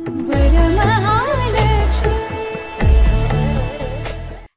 Varamahalakshmi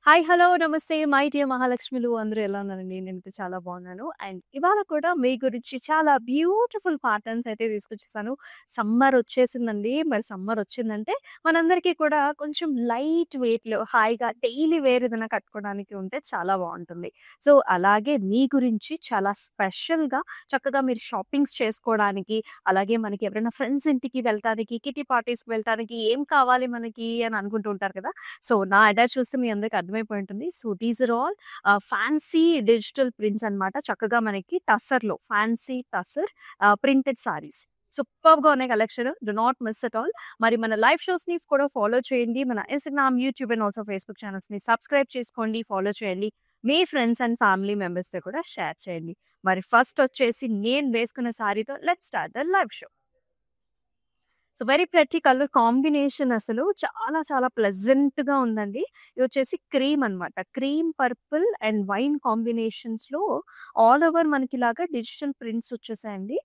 hi! Hello! నమస్తే. My dear మహాలక్ష్మిలు అందరూ ఎలా ఉన్నారండి? నేనైతే చాలా బాగున్నాను. అండ్ ఇవాళ కూడా మీ గురించి చాలా బ్యూటిఫుల్ ప్యాటర్న్స్ అయితే తీసుకొచ్చేసాను. సమ్మర్ వచ్చేసిందండి. మరి సమ్మర్ వచ్చిందంటే మనందరికీ కూడా కొంచెం లైట్ వెయిట్‌లో హాయిగా డైలీ వేర్ ఏదైనా కట్టుకోవడానికి ఉంటే చాలా బావుంటుంది. సో, అలాగే మీ గురించి చాలా స్పెషల్‌గా చక్కగా మీరు షాపింగ్స్ చేసుకోవడానికి, అలాగే మనకి ఎవరైనా ఫ్రెండ్స్ ఇంటికి వెళ్ళటానికి, కిట్టి పార్టీస్‌కి వెళ్ళటానికి ఏం కావాలి మనకి అని అనుకుంటూ ఉంటారు కదా! సో, నా అటాచ్ చూస్తే మీ అందరికి అర్థమైపోయి ఉంటుంది. So, these are all fancy digital prints అన్నమాట. చక్కగా మనకి టసర్‌లో ఫ్యాన్సీ టసర్ ప్రింటెడ్ సారీస్. సూపర్బ్‌గా ఉన్నాయి collection. Do not miss at all. మరి మన లైవ్ షోస్‌ని కూడా ఫాలో చేయండి. మన Instagram, YouTube and also Facebook ఛానెల్స్‌ని సబ్స్క్రైబ్ చేసుకోండి, ఫాలో చేయండి. మీ ఫ్రెండ్స్ అండ్ ఫ్యామిలీ మెంబర్స్‌తో కూడా షేర్ చేయండి. మరి ఫస్ట్ వచ్చేసి నేను వేసుకున్న సారీతో let's start the live show. So, very pretty colour combination అసలు చాలా చాలా ప్లెజెంట్‌గా ఉందండి. ఇదొచ్చేసి క్రీమ్ అనమాట. క్రీమ్, పర్పుల్ అండ్ వైన్ కాంబినేషన్స్‌లో ఆల్ ఓవర్ మనకిలాగా డిజిటల్ ప్రింట్స్ వచ్చేసాయండి.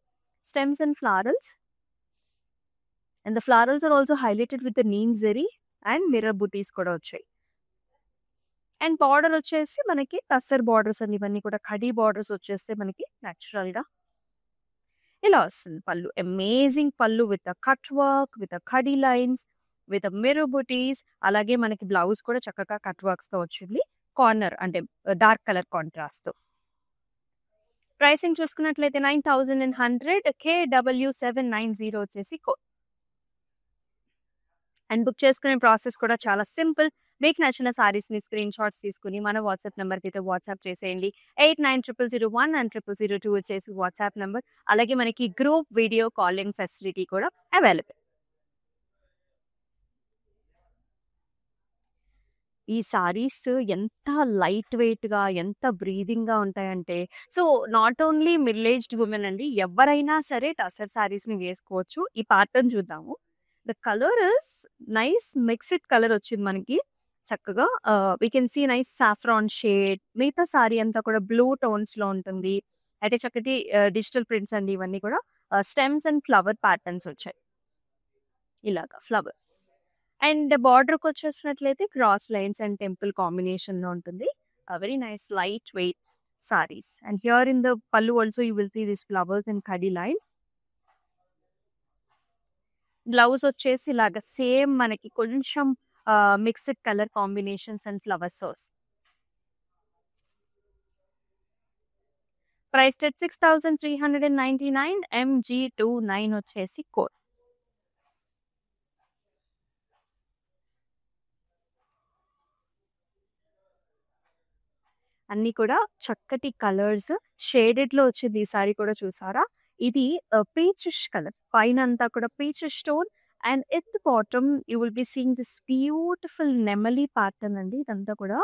Stems and florals. And the florals are also highlighted with the neem zari and mirror butis కూడా వచ్చాయి. అండ్ బార్డర్ వచ్చేసి మనకి టస్సర్ బార్డర్స్ అండి. ఇవన్నీ కూడా కడీ బార్డర్స్ వచ్చేస్తే మనకి నేచురల్‌గా ఇలా వస్తుంది పళ్ళు. అమేజింగ్ పళ్ళు with cut work, with khadi lines, with mirror బుటీస్. అలాగే మనకి బ్లౌజ్ కూడా చక్కగా కట్ వర్క్స్‌తో వచ్చింది. కార్నర్ అంటే డార్క్ కలర్ కాంట్రాస్ట్‌తో. ప్రైసింగ్ చూసుకున్నట్లయితే 9100 KW790 వచ్చేసి అండ్ బుక్ చేసుకునే ప్రాసెస్ కూడా చాలా సింపుల్. మీకు నచ్చిన సారీస్‌ని స్క్రీన్ షాట్స్ తీసుకొని మన వాట్సాప్ నంబర్‌కి అయితే వాట్సాప్ చేసేయండి. 890001 అండ్ 0002 వచ్చేసి వాట్సాప్ నంబర్. అలాగే మనకి గ్రూప్ వీడియో కాలింగ్ ఫెసిలిటీ కూడా అవైలబుల్. ఈ సారీస్ ఎంత లైట్ వెయిట్‌గా, ఎంత బ్రీతింగ్‌గా ఉంటాయంటే, so, not only middle aged women అండి. ఎవరైనా సరే టసర్ సారీస్‌ని వేసుకోవచ్చు. ఈ ప్యాటర్న్ చూద్దాము. The colour is nice mixed colour వచ్చింది మనకి. చక్కగా we can see nice saffron shade. మిగతా సారీ అంతా కూడా బ్లూ టోన్స్‌లో ఉంటుంది. అయితే చక్కటి డిజిటల్ ప్రింట్స్ అండి ఇవన్నీ కూడా. స్టెమ్స్ అండ్ ఫ్లవర్ ప్యాటర్న్స్ వచ్చాయి. ఇలాగా ఫ్లవర్స్. అండ్ బార్డర్‌కొచ్చేసినట్లయితే క్రాస్ లైన్స్ అండ్ టెంపుల్ కాంబినేషన్‌లో ఉంటుంది. Very nice light weight sarees. And here in the pallu also you will see these flowers and khadi lines. Blouse వచ్చేసి ఇలాగ సేమ్ మనకి కొంచెం mixed colour combinations and flowers. Priced at 6399 MG29 వచ్చేసి code. అన్నీ కూడా చక్కటి కలర్స్ షేడెడ్‌లో వచ్చింది ఈ సారీ కూడా చూసారా? ఇది పీచిష్ కలర్. పైనంతా కూడా peachish tone and at the bottom you will be seeing this beautiful నెమలి ప్యాటర్న్ అండి. ఇదంతా కూడా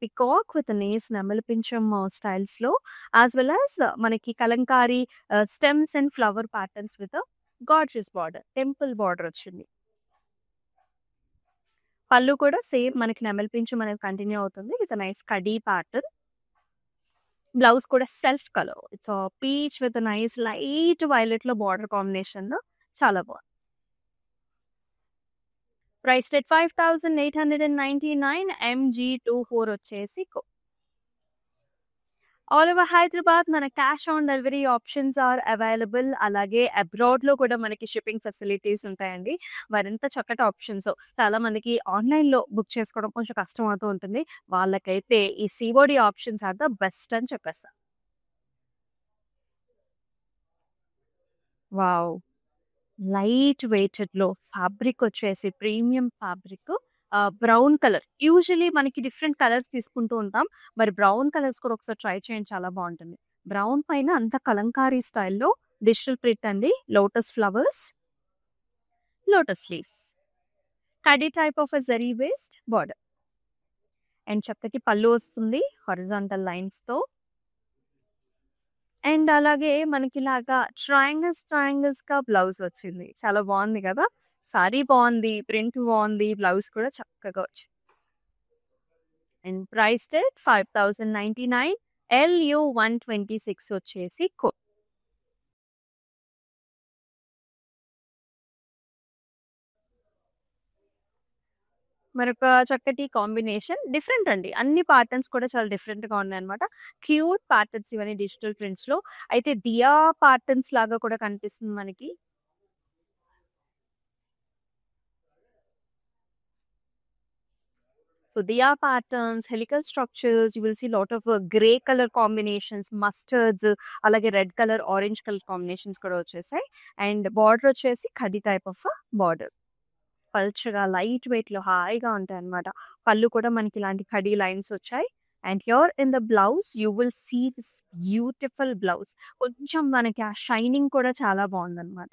పికాక్ విత్ నేస్ నెమలి పించం స్టైల్స్‌లో యాస్ వెల్ యాస్ మనకి kalamkari stems and flower patterns with gorgeous border. Temple border వచ్చింది. పళ్ళు కూడా సేమ్ మనకి నెమలి పించం అనేది కంటిన్యూ అవుతుంది. With nice khadi pattern. Blouse కూడా self colour. It's peach with nice light వైలెట్‌లో బార్డర్ కాంబినేషన్‌లో చాలా బాగుంది. ప్రైస్డ్ ఎట్ 5899 MG24 వచ్చేసి ఆల్ ఓవర్ హైదరాబాద్ మన cash on delivery options are available. అలాగే అబ్రాడ్‌లో కూడా మనకి షిప్పింగ్ ఫెసిలిటీస్ ఉంటాయండి. మరింత చక్కటి ఆప్షన్స్. చాలా మందికి ఆన్‌లైన్‌లో బుక్ చేసుకోవడం కొంచెం కష్టం అవుతూ ఉంటుంది. వాళ్ళకైతే ఈ COD options are the best అని చెప్పేస్తా. వావ్! లైట్ వెయిటెడ్‌లో ఫ్యాబ్రిక్ వచ్చేసి premium fabric. Brown colour. Usually మనకి డిఫరెంట్ కలర్స్ తీసుకుంటూ ఉంటాం. మరి బ్రౌన్ కలర్స్ కూడా ఒకసారి ట్రై చేయండి చాలా బావుంటుంది. బ్రౌన్ పైన అంతా కలంకారీ స్టైల్‌లో డిజిటల్ ప్రింట్ అండి. Lotus flowers, lotus leaves. Khadi type of a zari based border. And చక్కటి పళ్ళు వస్తుంది హారిజాంటల్ లైన్స్‌తో. అండ్ అలాగే మనకిలాగా ట్రయాంగిల్స్‌గా బ్లౌజ్ వచ్చింది. చాలా బావుంది గదా! సారీ బావుంది, ప్రింట్ బావుంది, బ్లౌజ్ కూడా చక్కగా వచ్చింది. అండ్ ప్రైస్డ్ ఎట్ 5099 LU126 వచ్చేసి. మరొక చక్కటి కాంబినేషన్. డిఫరెంట్ అండి. అన్ని ప్యాటర్న్స్ కూడా చాలా డిఫరెంట్‌గా ఉన్నాయన్నమాట. క్యూట్ ప్యాటర్న్స్ ఇవన్నీ డిజిటల్ ప్రింట్స్‌లో. అయితే దియా ప్యాటర్న్స్ లాగా కూడా కనిపిస్తుంది మనకి. So Diya patterns, helical structures, you will see lot of grey color combinations, mustards, అలాగే red colour, orange colour combinations కూడా వచ్చేసాయి. అండ్ బార్డర్ వచ్చేసి ఖడీ టైప్ ఆఫ్ బార్డర్. పల్చగా లైట్ వెయిట్‌లో హాయిగా ఉంటాయన్నమాట. పళ్ళు కూడా మనకి ఇలాంటి ఖడీ లైన్స్ వచ్చాయి. And here in the blouse you will see this beautiful blouse. కొంచెం మనకి ఆ షైనింగ్ కూడా చాలా బావుందన్నమాట.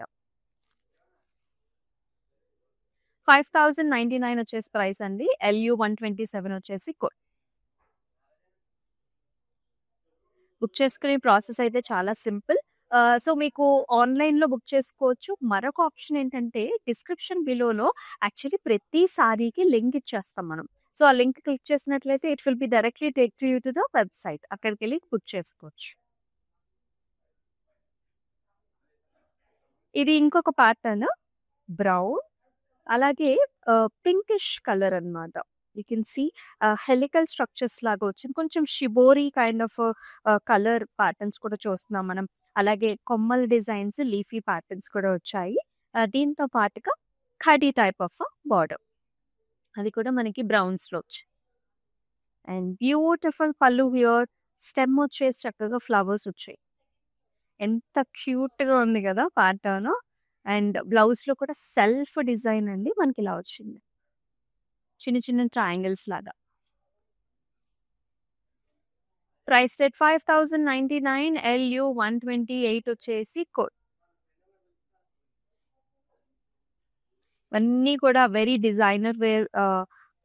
5099 వచ్చేసి ప్రైస్ అండి. LU 127 వచ్చేసి బుక్ చేసుకునే ప్రాసెస్ అయితే చాలా సింపుల్. సో, మీకు ఆన్‌లైన్‌లో బుక్ చేసుకోవచ్చు. మరొక ఆప్షన్ ఏంటంటే డిస్క్రిప్షన్ బిలోలో యాక్చువల్లీ ప్రతి సారీకి లింక్ ఇచ్చేస్తాం మనం. సో, ఆ లింక్ క్లిక్ చేసినట్లయితే ఇట్ విల్ బి డైరెక్ట్‌లీ take to you to the website. అక్కడికెళ్ళి బుక్ చేసుకోవచ్చు. ఇది ఇంకొక ప్యాటర్న్ బ్రౌన్ అలాగే పింకిష్ కలర్ అన్నమాట. You can see helical structures లాగా వచ్చింది. కొంచెం shibori kind of colour patterns కూడా చూస్తున్నాం మనం. అలాగే కొమ్మల డిజైన్స్, లీఫీ ప్యాటర్న్స్ కూడా వచ్చాయి. దీంతో పాటుగా ఖడీ టైప్ ఆఫ్ బార్డర్. అది కూడా మనకి బ్రౌన్స్‌లో వచ్చి అండ్ బ్యూటిఫుల్ పల్లు హియర్. స్టెమ్ వచ్చేసి చక్కగా ఫ్లవర్స్ వచ్చాయి. ఎంత క్యూట్‌గా ఉంది గదా! ప్యాటర్న్. అండ్ బ్లౌజ్‌లో కూడా సెల్ఫ్ డిజైన్ అండి మనకిలా వచ్చింది. చిన్న చిన్న ట్రయాంగిల్స్ లాగా. ప్రైస్డ్ ఎట్ 5099 LU 128 వచ్చేసి కోడ్. ఇవన్నీ కూడా వెరీ డిజైనర్ వేర్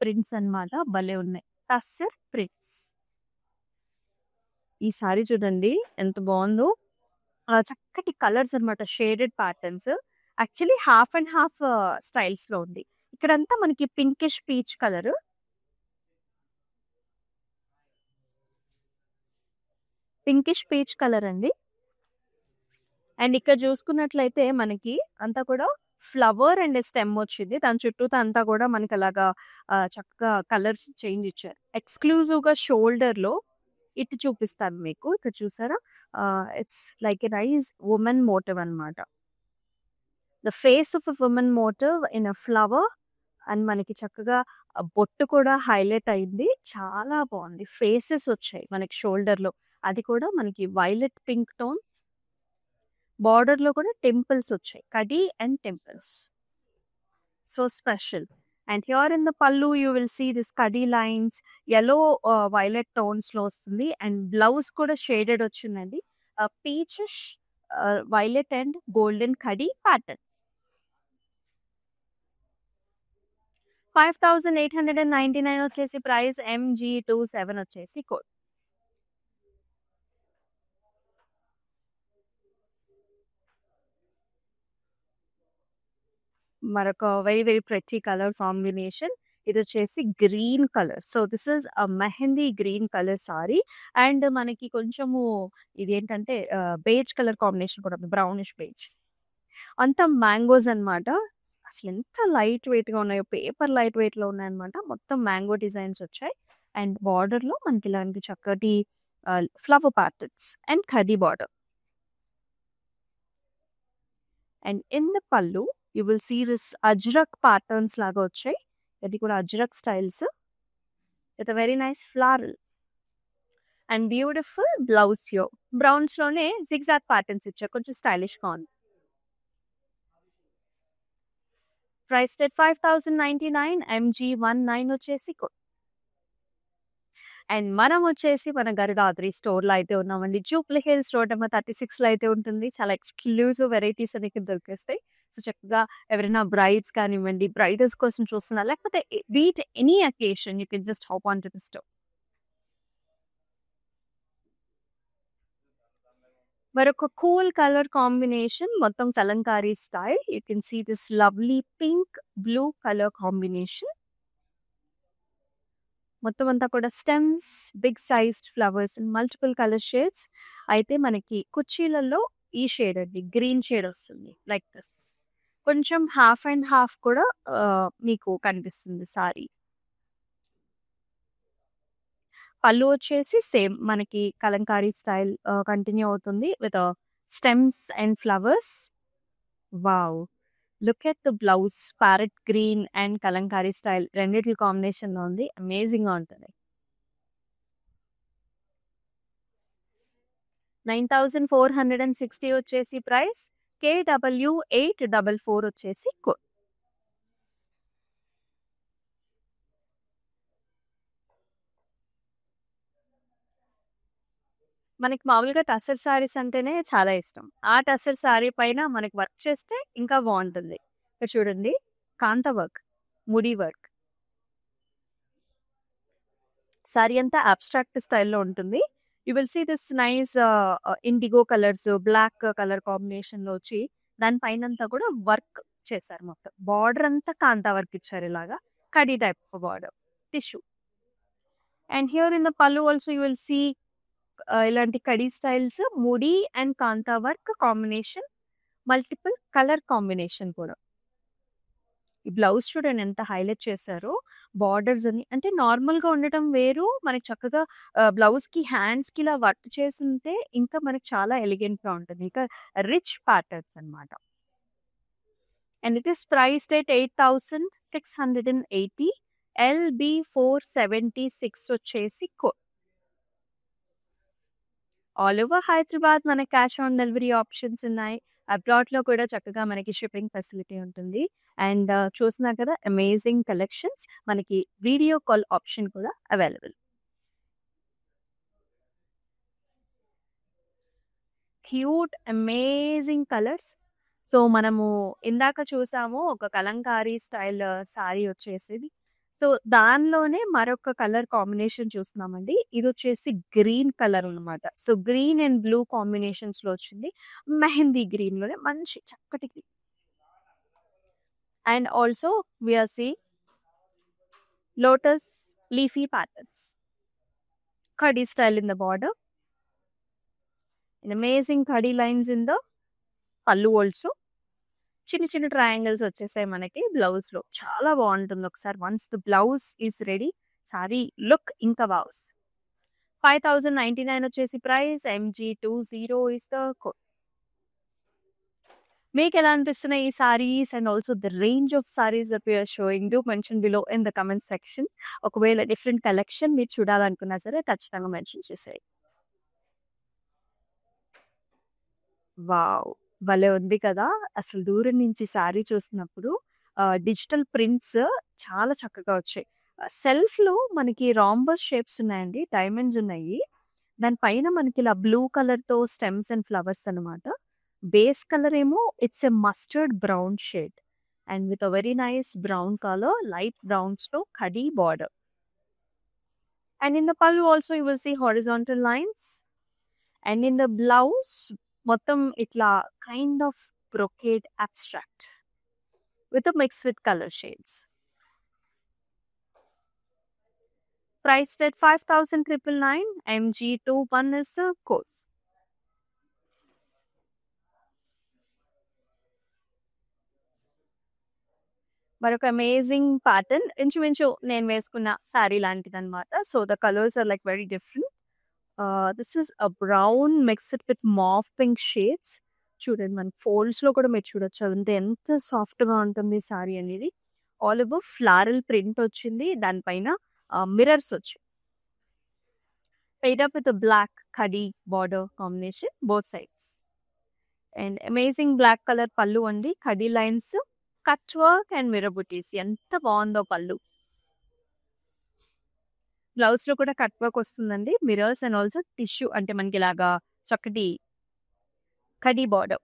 ప్రింట్స్ అన్నమాట. భలే ఉన్నాయి. టస్సర్ ప్రింట్స్. ఈ సారీ చూడండి ఎంత బావుందో. చక్కటి కలర్స్ అన్నమాట. Shaded patterns. Actually half and half స్టైల్స్‌లో ఉంది. ఇక్కడంతా మనకి pinkish peach colour. Pinkish peach colour అండి. అండ్ ఇక్కడ చూసుకున్నట్లయితే మనకి అంతా కూడా ఫ్లవర్ అండ్ స్టెమ్ వచ్చింది. దాని చుట్టూతా అంతా కూడా మనకి అలాగా చక్కగా కలర్స్ చేంజ్ ఇచ్చారు. ఎక్స్‌క్లూజివ్‌గా షోల్డర్‌లో ఇటు చూపిస్తాను మీకు. ఇక్కడ చూసారా? It's like a nice woman motif అన్నమాట. The face of a woman motif in a flower and మనకి చక్కగా బొట్టు కూడా హైలైట్ అయింది. చాలా బావుంది. ఫేసెస్ వచ్చాయి మనకి షోల్డర్‌లో. అది కూడా మనకి వైలెట్ పింక్ టోన్. బార్డర్‌లో కూడా టెంపుల్స్ వచ్చాయి. Khadi and temples. So special. And here in the pallu you will see this khadi lines. Yellow violet టోన్స్‌లో వస్తుంది. అండ్ బ్లౌజ్ కూడా షేడెడ్ వచ్చిందండి. Peachish violet and golden khadi patterns. 5899 వచ్చేసి ప్రైస్. MG27 వచ్చేసి కోడ్. మరొక very very pretty colour combination. ఇదొచ్చేసి green colour. So, this is mehndi green colour saree. And మనకి కొంచెము ఇదేంటంటే బేజ్ కలర్ కాంబినేషన్ కూడా ఉంది. Brownish beige. అంతా మ్యాంగోస్ అన్నమాట. అసలెంత లైట్ వెయిట్‌గా ఉన్నాయో. పేపర్ లైట్ వెయిట్‌లో ఉన్నాయన్నమాట. మొత్తం మ్యాంగో డిజైన్స్ వచ్చాయి. అండ్ బార్డర్‌లో మనకి ఇలాంటి చక్కటి flower patterns and khadi border. And in the pallu you will see this ajrakh patterns లాగా వచ్చాయి. ఇది కూడా ajrakh styles with a very nice floral and beautiful blouse here. బ్రౌన్స్‌లోనే జిగ్‌జాగ్ ప్యాటర్న్స్ ఇచ్చారు. కొంచెం స్టైలిష్‌గా ఉంది. ప్రైస్డ్ ఎట్ 5099 MG19 వచ్చేసి కోడ్. అండ్ మనం వచ్చేసి మన గరుడాద్రి స్టోర్‌లో అయితే ఉన్నామండి. జూబ్లీ హిల్స్ రోడ్ నెంబర్ 36లో అయితే ఉంటుంది. చాలా ఎక్స్‌క్లూజివ్ వెరైటీస్ అన్ని ఇక్కడ దొరికేస్తాయి. సో, చక్కగా ఎవరైనా బ్రైడ్స్ కానివ్వండి, బ్రైడల్స్ కోసం చూస్తున్నా లేకపోతే be it any occasion you can just hop on to the store. మరొక కూల్ కలర్ కాంబినేషన్ మొత్తం kalamkari style. You can see this lovely pink, blue colour combination. మొత్తం అంతా కూడా stems, big sized flowers in multiple colour shades. అయితే మనకి కుర్చీలలో ఈ shade అండి. గ్రీన్ షేడ్ వస్తుంది. Like this. కొంచెం హాఫ్ అండ్ హాఫ్ కూడా మీకు కనిపిస్తుంది సారీ. పళ్ళు వచ్చేసి సేమ్ మనకి కలంకారీ స్టైల్ కంటిన్యూ అవుతుంది with stems and flowers. Wow! Look at the blouse parrot green and kalamkari style రెండిట్ల కాంబినేషన్‌లో ఉంది. అమేజింగ్‌గా ఉంటది. 9460 వచ్చేసి ప్రైస్. KW844 వచ్చేసి కోడ్. మనకి మామూలుగా టసర్ సారీస్ అంటేనే చాలా ఇష్టం. ఆ టసర్ సారీ పైన మనకి వర్క్ చేస్తే ఇంకా బావుంటుంది. ఇక్కడ చూడండి కాంతా వర్క్, ముడి వర్క్. సారీ అంతా అబ్స్ట్రాక్ట్ స్టైల్‌లో ఉంటుంది. You will see this nice indigo colours, black colour కాంబినేషన్‌లో వచ్చి దాని పైనంతా కూడా వర్క్ చేశారు మొత్తం. బార్డర్ అంతా కాంతా వర్క్ ఇచ్చారు ఇలాగా. Khadi type of border. Tissue. And here in the pallu also you will see ఇలాంటి కడీ స్టైల్స్, ముడి and kantha work combination, multiple colour combination కూడా. ఈ బ్లౌజ్ చూడండి ఎంత హైలైట్ చేశారో. బార్డర్స్ అని అంటే నార్మల్‌గా ఉండటం వేరు. మనకి చక్కగా బ్లౌజ్‌కి హ్యాండ్స్‌కి ఇలా వర్క్ చేసుంటే ఇంకా మనకి చాలా ఎలిగెంట్‌గా ఉంటుంది. ఇంకా రిచ్ ప్యాటర్న్స్ అన్నమాట. And it is priced at 8680. LB476 వచ్చేసి కోడ్. ఆల్ ఓవర్ హైదరాబాద్ మనకి క్యాష్ ఆన్ డెలివరీ ఆప్షన్స్ ఉన్నాయి. అబ్రాడ్‌లో కూడా చక్కగా మనకి షిప్పింగ్ ఫెసిలిటీ ఉంటుంది. అండ్ చూస్తున్నారు కదా అమేజింగ్ కలెక్షన్స్. మనకి వీడియో కాల్ ఆప్షన్ కూడా available. Cute amazing colours. So, మనము ఇందాక చూసాము ఒక కలంకారీ స్టైల్ సారీ వచ్చేసిది. సో, దానిలోనే మరొక కలర్ కాంబినేషన్ చూస్తున్నామండి. ఇదొచ్చేసి గ్రీన్ కలర్ అన్నమాట. సో, గ్రీన్ అండ్ బ్లూ కాంబినేషన్స్‌లో వచ్చింది. మెహందీ గ్రీన్‌లోనే మంచి చక్కటి green. And also we are seeing lotus leafy patterns. Khadi style in the border. Amazing khadi lines in the pallu also. చిన్న చిన్న ట్రయాంగిల్స్ వచ్చేసాయి మనకి బ్లౌజ్‌లో. చాలా బావుంటుంది. ఒకసారి once the blouse is ready sorry look ఇంకా బావుస్. 5099 వచ్చేసి price. MG20 is the code. మీకెలా అనిపిస్తున్నాయి ఈ saris and also the range of saris that we are showing? Do mention below in the comment section. ఒకవేళ డిఫరెంట్ కలెక్షన్ మీరు చూడాలనుకున్నా సరే ఖచ్చితంగా మెన్షన్ చేసేయండి. వావ్! భలే ఉంది కదా! అసలు దూరం నుంచి సారీ చూస్తున్నప్పుడు డిజిటల్ ప్రింట్స్ చాలా చక్కగా వచ్చాయి. సెల్ఫ్‌లో మనకి రాంబస్ షేప్స్ ఉన్నాయండి. డైమండ్స్ ఉన్నాయి. దాని పైన మనకి ఇలా బ్లూ కలర్‌తో స్టెమ్స్ అండ్ ఫ్లవర్స్ అన్నమాట. బేస్ కలర్ ఏమో it's a mustard brown shade and with a very nice brown colour, light బ్రౌన్స్‌లో khadi border. And in the pallu also you will see horizontal lines. And in the blouse మొత్తం ఇట్లా kind of brocade abstract with mix with colour shades. Priced at 5999. MG21 is the code. మరొక amazing pattern ఇంచుమించు నేను వేసుకున్న saree లాంటిదన్నమాట. So, the colours are like very different. This is a brown mixed with mauve pink shades. చూడండి మనకి ఫోల్డ్స్‌లో కూడా మీరు చూడొచ్చు. అదంతా ఎంత సాఫ్ట్‌గా ఉంటుంది సారీ అనేది. ఆల్ ఓవర్ ఫ్లారల్ ప్రింట్ వచ్చింది. దానిపైన మిర్రర్స్ వచ్చాయి. Paid up with a black khadi border combination both sides. And amazing black color pallu andi. Khadi lines, cut work and mirror booties. ఎంత బాగుందో పళ్ళు. బ్లౌజ్ లో కూడా కట్ వర్క్ వస్తుందండి. Mirrors and also tissue అంటే మనకి ఇలాగా చక్కటి khadi border.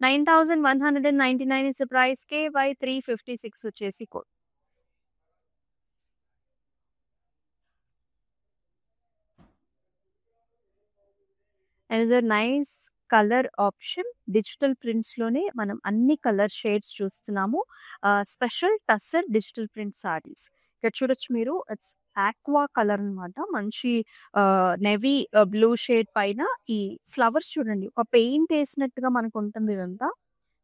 9199 is the price. KY356 వచ్చేసి code. Another nice colour option. Digital prints లోనే మనం అన్ని కలర్ షేడ్స్ చూస్తున్నాము. Special tussar digital print saris. ఇక్కడ చూడొచ్చు మీరు ఇట్స్ ఆక్వా కలర్ అన్నమాట. మంచి నెవీ బ్లూ షేడ్ పైన ఈ ఫ్లవర్స్ చూడండి. ఒక పెయింట్ వేసినట్టుగా మనకు ఉంటుంది ఇదంతా.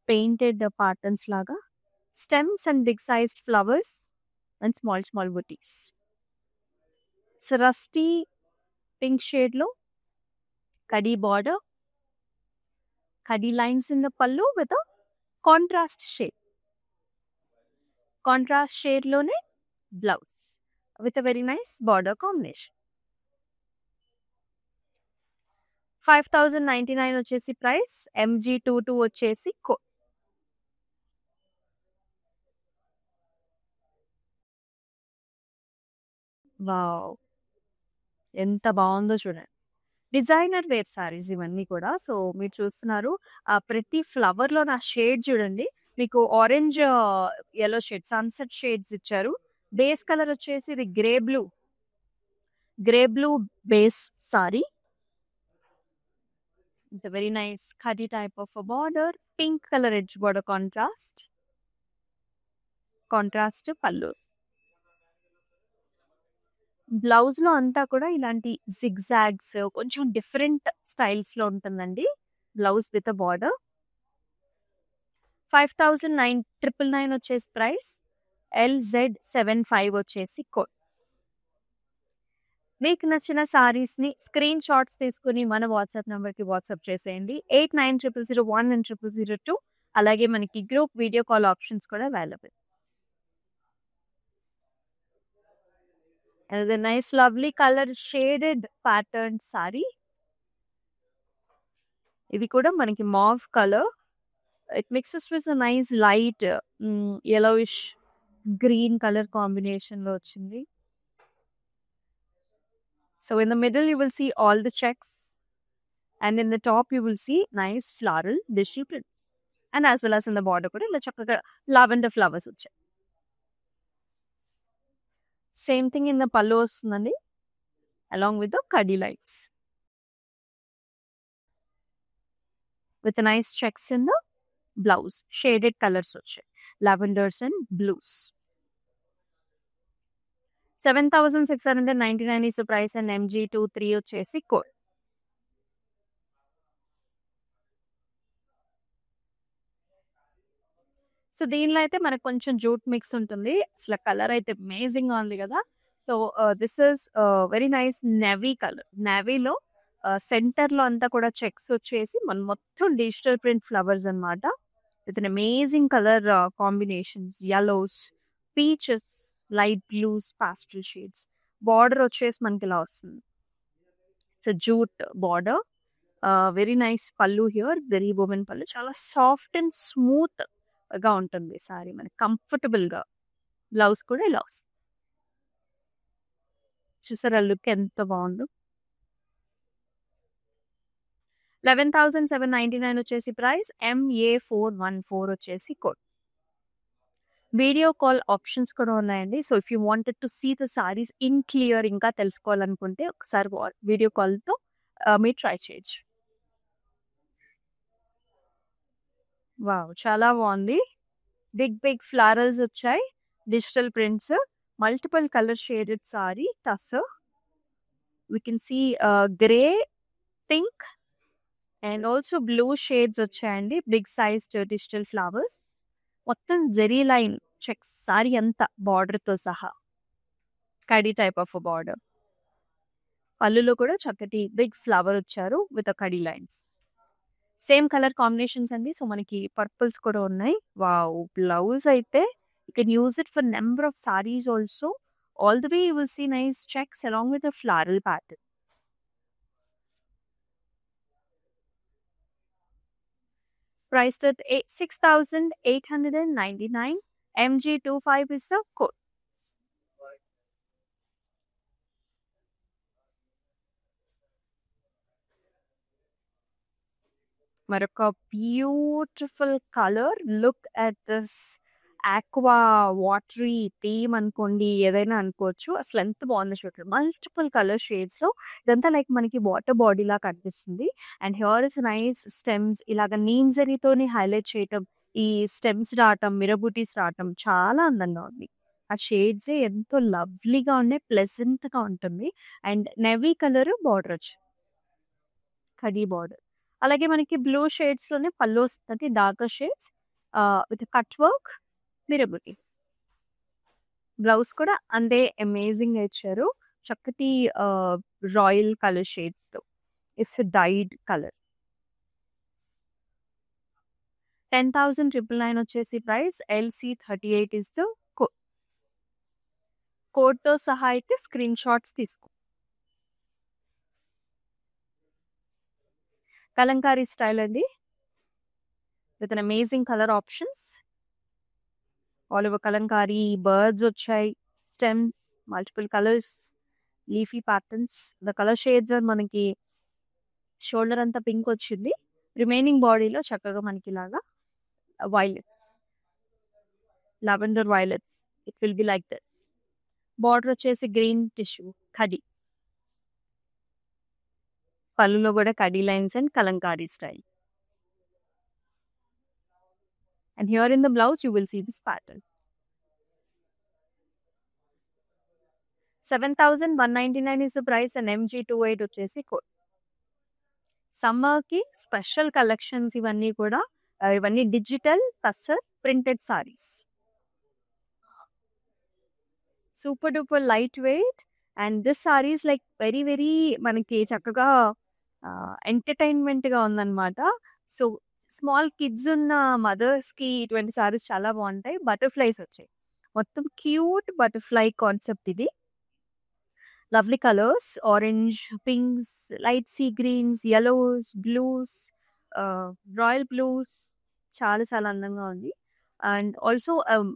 పెయింటెడ్ ప్యాటర్న్స్ లాగా. Stems and big sized flowers and small small butis. It's rusty pink షేడ్‌లో khadi border, khadi lines in the pallu with contrast shade. Contrast షేడ్‌లోనే blouse with a very nice border combination. 5099 వచ్చేసి ప్రైస్. MG22 వచ్చేసి code. Wow! ఎంత బావుందో చూడండి. Designer wear saris ఇవన్నీ కూడా. So, మీరు చూస్తున్నారు ప్రతి ఫ్లవర్‌లో నా షేడ్ చూడండి. మీకు orange, yellow shade, sunset shades ఇచ్చారు. బేస్ కలర్ వచ్చేసి ఇది grey blue base sorry. With very nice khadi type of border. Pink colour edge border contrast పల్లు. బ్లౌజ్‌లో అంతా కూడా ఇలాంటి జిగ్‌జాగ్స్ కొంచెం డిఫరెంట్ స్టైల్స్‌లో ఉంటుందండి. Blouse with a border. 5999 వచ్చేసి ప్రైస్. LZ75 వచ్చేసి కోడ్. మీకు నచ్చిన సారీస్‌ని స్క్రీన్ షాట్స్ తీసుకొని మన వాట్సాప్ నంబర్‌కి వాట్సాప్ చేసేయండి. 890001 అండ్ 0002. అలాగే మనకి గ్రూప్ వీడియో కాల్ ఆప్షన్స్ కూడా available. Another nice lovely color shaded patterned saree. ఇది కూడా మనకి mauve colour. It mixes with a nice light yellowish green colour కాంబినేషన్‌లో వచ్చింది. So in the middle you will see all the checks, and in the top you will see nice floral digital prints, and as well as in the border కూడా ఇలా చక్కగా lavender flowers వచ్చాయి. Same thing in the పల్లు వస్తుందండి, along with the khadi lights with nice checks in the blouse. Shaded colors వచ్చాయి, lavenders and blues. 7699 is the price, and MG23 వచ్చేసి code. So దీనిలో అయితే మనకు కొంచెం జూట్ మిక్స్ ఉంటుంది. అసలు కలర్ అయితే అమేజింగ్‌గా ఉంది కదా! So this is very nice navy colour. నేవీలో సెంటర్‌లో అంతా కూడా చెక్స్ వచ్చేసి మొత్తం డిజిటల్ ప్రింట్ ఫ్లవర్స్ అన్నమాట. With an amazing colour combinations, yellows, peaches, light blues, pastel shades. Border వచ్చేసి మనకి ఇలా వస్తుంది. So jute border. Very nice pallu here. Very women pallu. చాలా సాఫ్ట్ అండ్ స్మూత్‌గా ఉంటుంది సారీ మనకి కంఫర్టబుల్‌గా. బ్లౌజ్ కూడా ఇలా వస్తుంది. చూసారా లుక్ ఎంత బావుందో. 11,799 వచ్చేసి ప్రైస్. MA414 వచ్చేసి కోడ్. వీడియో కాల్ ఆప్షన్స్ కూడా ఉన్నాయండి. So if you wanted to see the saris in clear ఇంకా తెలుసుకోవాలనుకుంటే ఒకసారి వీడియో కాల్‌తో మీరు ట్రై చేయొచ్చు. వావ్! చాలా బావుంది. బిగ్ ఫ్లారల్స్ వచ్చాయి. Digital prints. Multiple colour shaded saree tussar. We can see grey, pink and also blue shades వచ్చాయండి. Big sized digital flowers. మొత్తం జెరీ లైన్ చెక్స్ సారీ అంతా బార్డర్‌తో సహా. Khadi type of border. పల్లులో కూడా చక్కటి బిగ్ ఫ్లవర్ వచ్చారు with khadi lines. Same colour combinations అండి. సో మనకి పర్పుల్స్ కూడా ఉన్నాయి. వావ్! బ్లౌజ్ అయితే you can use it for number of sarees also. All the way you will see nice checks along with a floral pattern. Priced at 6,899. MG25 is the code. మరొక beautiful colour. Look at this aqua watery theme అనుకోండి, ఏదైనా అనుకోవచ్చు. అసలు ఎంత బాగుందో చూడండి. Multiple colour షేడ్స్‌లో ఇదంతా like మనకి వాటర్ బాడీలా కనిపిస్తుంది. And here is nice stems. ఇలాగ నీమ్ జరీతోని హైలైట్ చేయటం, ఈ స్టెమ్స్ రావటం, మిరబూటీస్ రావటం చాలా అందంగా ఉంది. ఆ షేడ్సే ఎంతో లవ్లీగా ఉన్నాయి. ప్లెజెంట్‌గా ఉంటుంది. అండ్ నెవీ కలర్ బార్డర్ వచ్చింది. కడీ బార్డర్. అలాగే మనకి బ్లూ షేడ్స్‌లోనే పల్లు వస్తుంది. Darker shades with cut work, మిరబూటీ. బ్లౌజ్ కూడా అంతే అమేజింగ్‌గా ఇచ్చారు. చక్కటి రాయల్ కలర్ షేడ్స్‌తో. It's a dyed colour. 10,999 వచ్చేసి price. LC38 is the co కోడ్‌తో సహా అయితే స్క్రీన్ షాట్స్ తీసుకో. కలంకారీ స్టైల్ అండి. With an amazing colour options. All over kalamkari birds వచ్చాయి. Stems, multiple colours, leafy patterns. The colour shades are మనకి shoulder అంతా పింక్ వచ్చింది. రిమైనింగ్ బాడీలో చక్కగా మనకి ఇలాగా violets, lavender violets. It will be like this. Border వచ్చేసి గ్రీన్ టిష్యూ కడి. పళ్ళులో కూడా khadi lines and kalamkari style. And here in the blouse, you will see this pattern. 7,199 is the price and MG28 వచ్చేసి code. సమ్మర్‌కి special collections ఇవన్నీ కూడా. ఇవన్నీ digital tussar printed saris. Super duper light weight and this saris like very very మనకి చక్కగా ఎంటర్టైన్మెంట్‌గా ఉందన్నమాట. So small kids ఉన్న మదర్స్‌కి ఇటువంటి సారీస్ చాలా బాగుంటాయి. బటర్‌ఫ్లైస్ వచ్చాయి. మొత్తం క్యూట్ బటర్‌ఫ్లై కాన్సెప్ట్ ఇది. Lovely colours orange, pinks, light sea greens, yellows, blues, royal blues. చాలా చాలా అందంగా ఉంది. And also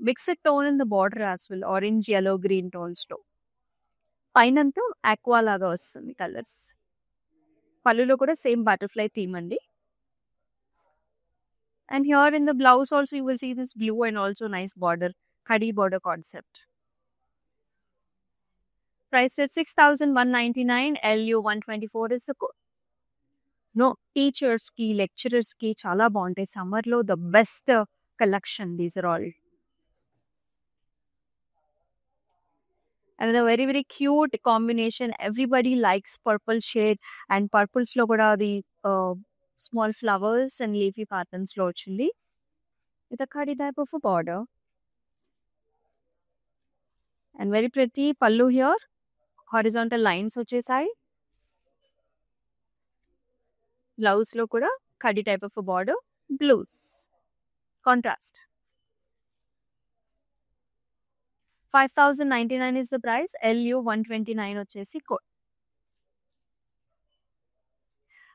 mixed tone in the border as well. Orange, yellow, green టోన్స్‌తో. పైనంతా ఆక్వా లాగా వస్తుంది కలర్స్. పళ్ళులో కూడా సేమ్ బటర్‌ఫ్లై థీమ్ అండి. And here in the blouse also you will see this blue and also nice border, khadi border concept. Priced at 6,199, LU124 is the code. No, teachers ki, lecturers ki chala bauntayi. Summer lo the best collection these are all. And a very very cute combination. Everybody likes purple shade and purples lo kuda these small flowers and leafy patterns lo vachindi. With a khadi type of a border. And very pretty pallu here. Horizontal lines వచ్చేసాయి. Blouse లో కూడా కడి type of border, blues contrast. 5,099 is the price. LU129 వచ్చేసి code.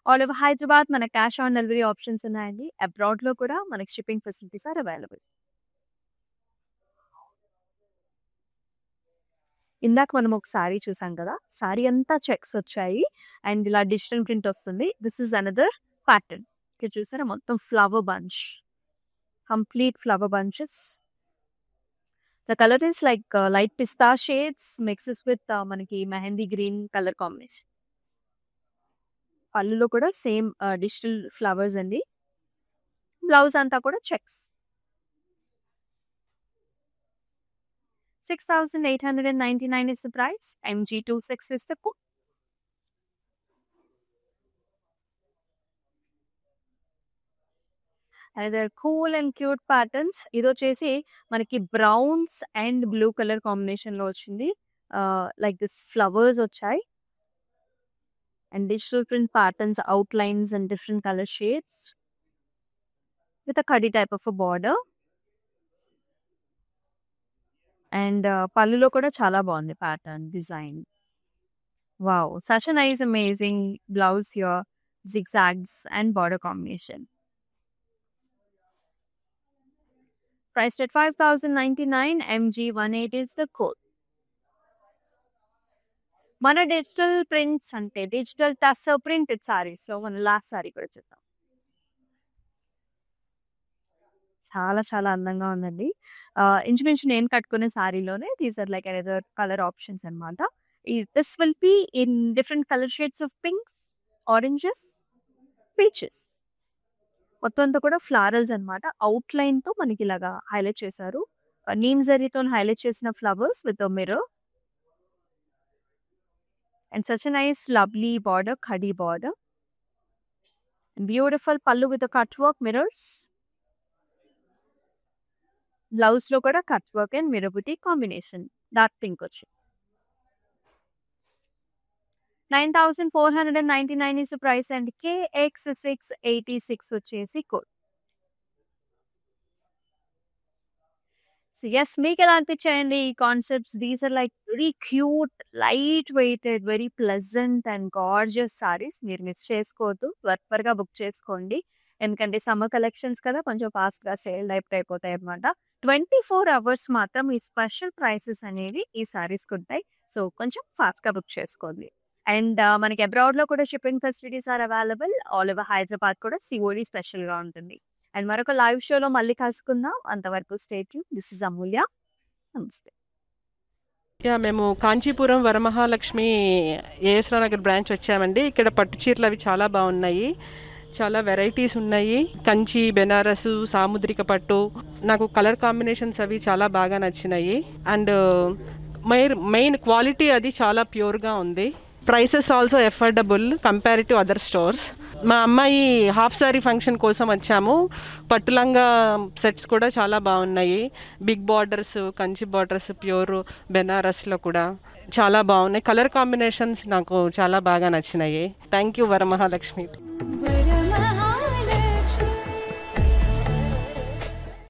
All over Hyderabad మన cash on delivery options ఉన్నాయండి. Abroad లో కూడా మనకి shipping facilities are available. ఇందాక మనం ఒక సారీ చూసాం కదా. సారీ అంతా చెక్స్ వచ్చాయి అండ్ ఇలా డిజిటల్ ప్రింట్ వస్తుంది. This is another pattern. ఇక్కడ చూసారా మొత్తం flower bunch, complete flower bunches. The colour is like light pista shades mixes with మనకి మెహందీ గ్రీన్ కలర్ కాంబినేషన్. పళ్ళులో కూడా సేమ్ డిజిటల్ ఫ్లవర్స్ అండి. బ్లౌజ్ అంతా కూడా checks. 6,899 is the price. MG26 is the code. Another cool and cute patterns. ఇది వచ్చేసి మనకి browns and blue colour combination లో వచ్చింది. లైక్ దిస్ ఫ్లవర్స్ వచ్చాయి and digital print patterns, outlines and different colour shades with a khadi type of a border. And పళ్ళులో కూడా చాలా బాగుంది pattern design. Wow, such a nice amazing blouse here, zigzags and border combination. Priced at 5,099, MG18 is the code. మన digital prints అంటే digital tussar printed saris లో మన last sorry కూడా చూద్దాం. చాలా చాలా అందంగా ఉందండి. ఇంచుమించు నేను కట్టుకునే సారీలోనే these are like another colour options అనమాట. This will be in different colour shades of pinks, oranges, peaches. మొత్తం అంతా కూడా ఫ్లారల్స్ అనమాట. అవుట్లైన్ తో మనకి ఇలాగా హైలైట్ చేశారు. నీమ్ జరీతో హైలైట్ చేసిన flowers with mirror and such a nice lovely border, khadi border. Beautiful pallu with cut work mirrors. Blouse లో కూడా cut work and mirror buti combination. Dark pink వచ్చింది. 9499 is the price and KX686 వచ్చేసి code. So yes, మీకెలా అనిపించాయండి ఈ concepts? These are like very cute, light weighted, very pleasant and gorgeous saris. మీరు miss చేసుకోవద్దు. త్వరగా బుక్ చేసుకోండి. ఎందుకంటే సమ్మర్ కలెక్షన్స్ కదా, కొంచెం ఫాస్ట్‌గా సేల్ అయిపోతాయన్నమాట. 24 అవర్స్ మాత్రం ఈ స్పెషల్ ప్రైసెస్ అనేవి ఈ సారీస్‌కి ఉంటాయి. సో కొంచెం ఫాస్ట్‌గా బుక్ చేసుకోండి. అండ్ మనకి అబ్రాడ్‌లో కూడా shipping facilities are available. All over Hyderabad కూడా సిఓడి స్పెషల్‌గా ఉంటుంది. అండ్ మరొక లైవ్ షోలో మళ్ళీ కలుసుకుందాం. అంతవరకు స్టే ట్యూన్. దిస్ ఇస్ అమూల్య. నమస్తే. మేము కాంచీపురం వరమహాలక్ష్మి ఏఎస్ఆర్ నగర్ బ్రాంచ్ వచ్చామండి. ఇక్కడ పట్టు చీరలు అవి చాలా బాగున్నాయి. చాలా వెరైటీస్ ఉన్నాయి. కంచి, బెనారసు, సాముద్రిక పట్టు. నాకు కలర్ కాంబినేషన్స్ అవి చాలా బాగా నచ్చినాయి. అండ్ మెయిన్ క్వాలిటీ అది చాలా ప్యూర్గా ఉంది. Prices also affordable compare to other stores. మా అమ్మాయి హాఫ్ సారీ ఫంక్షన్ కోసం వచ్చాము. పట్టులంగా సెట్స్ కూడా చాలా బాగున్నాయి. Big borders, Kanchi borders, pure బెనారస్లో కూడా చాలా బాగున్నాయి. కలర్ కాంబినేషన్స్ నాకు చాలా బాగా నచ్చినాయి. Thank you Varamahalakshmi.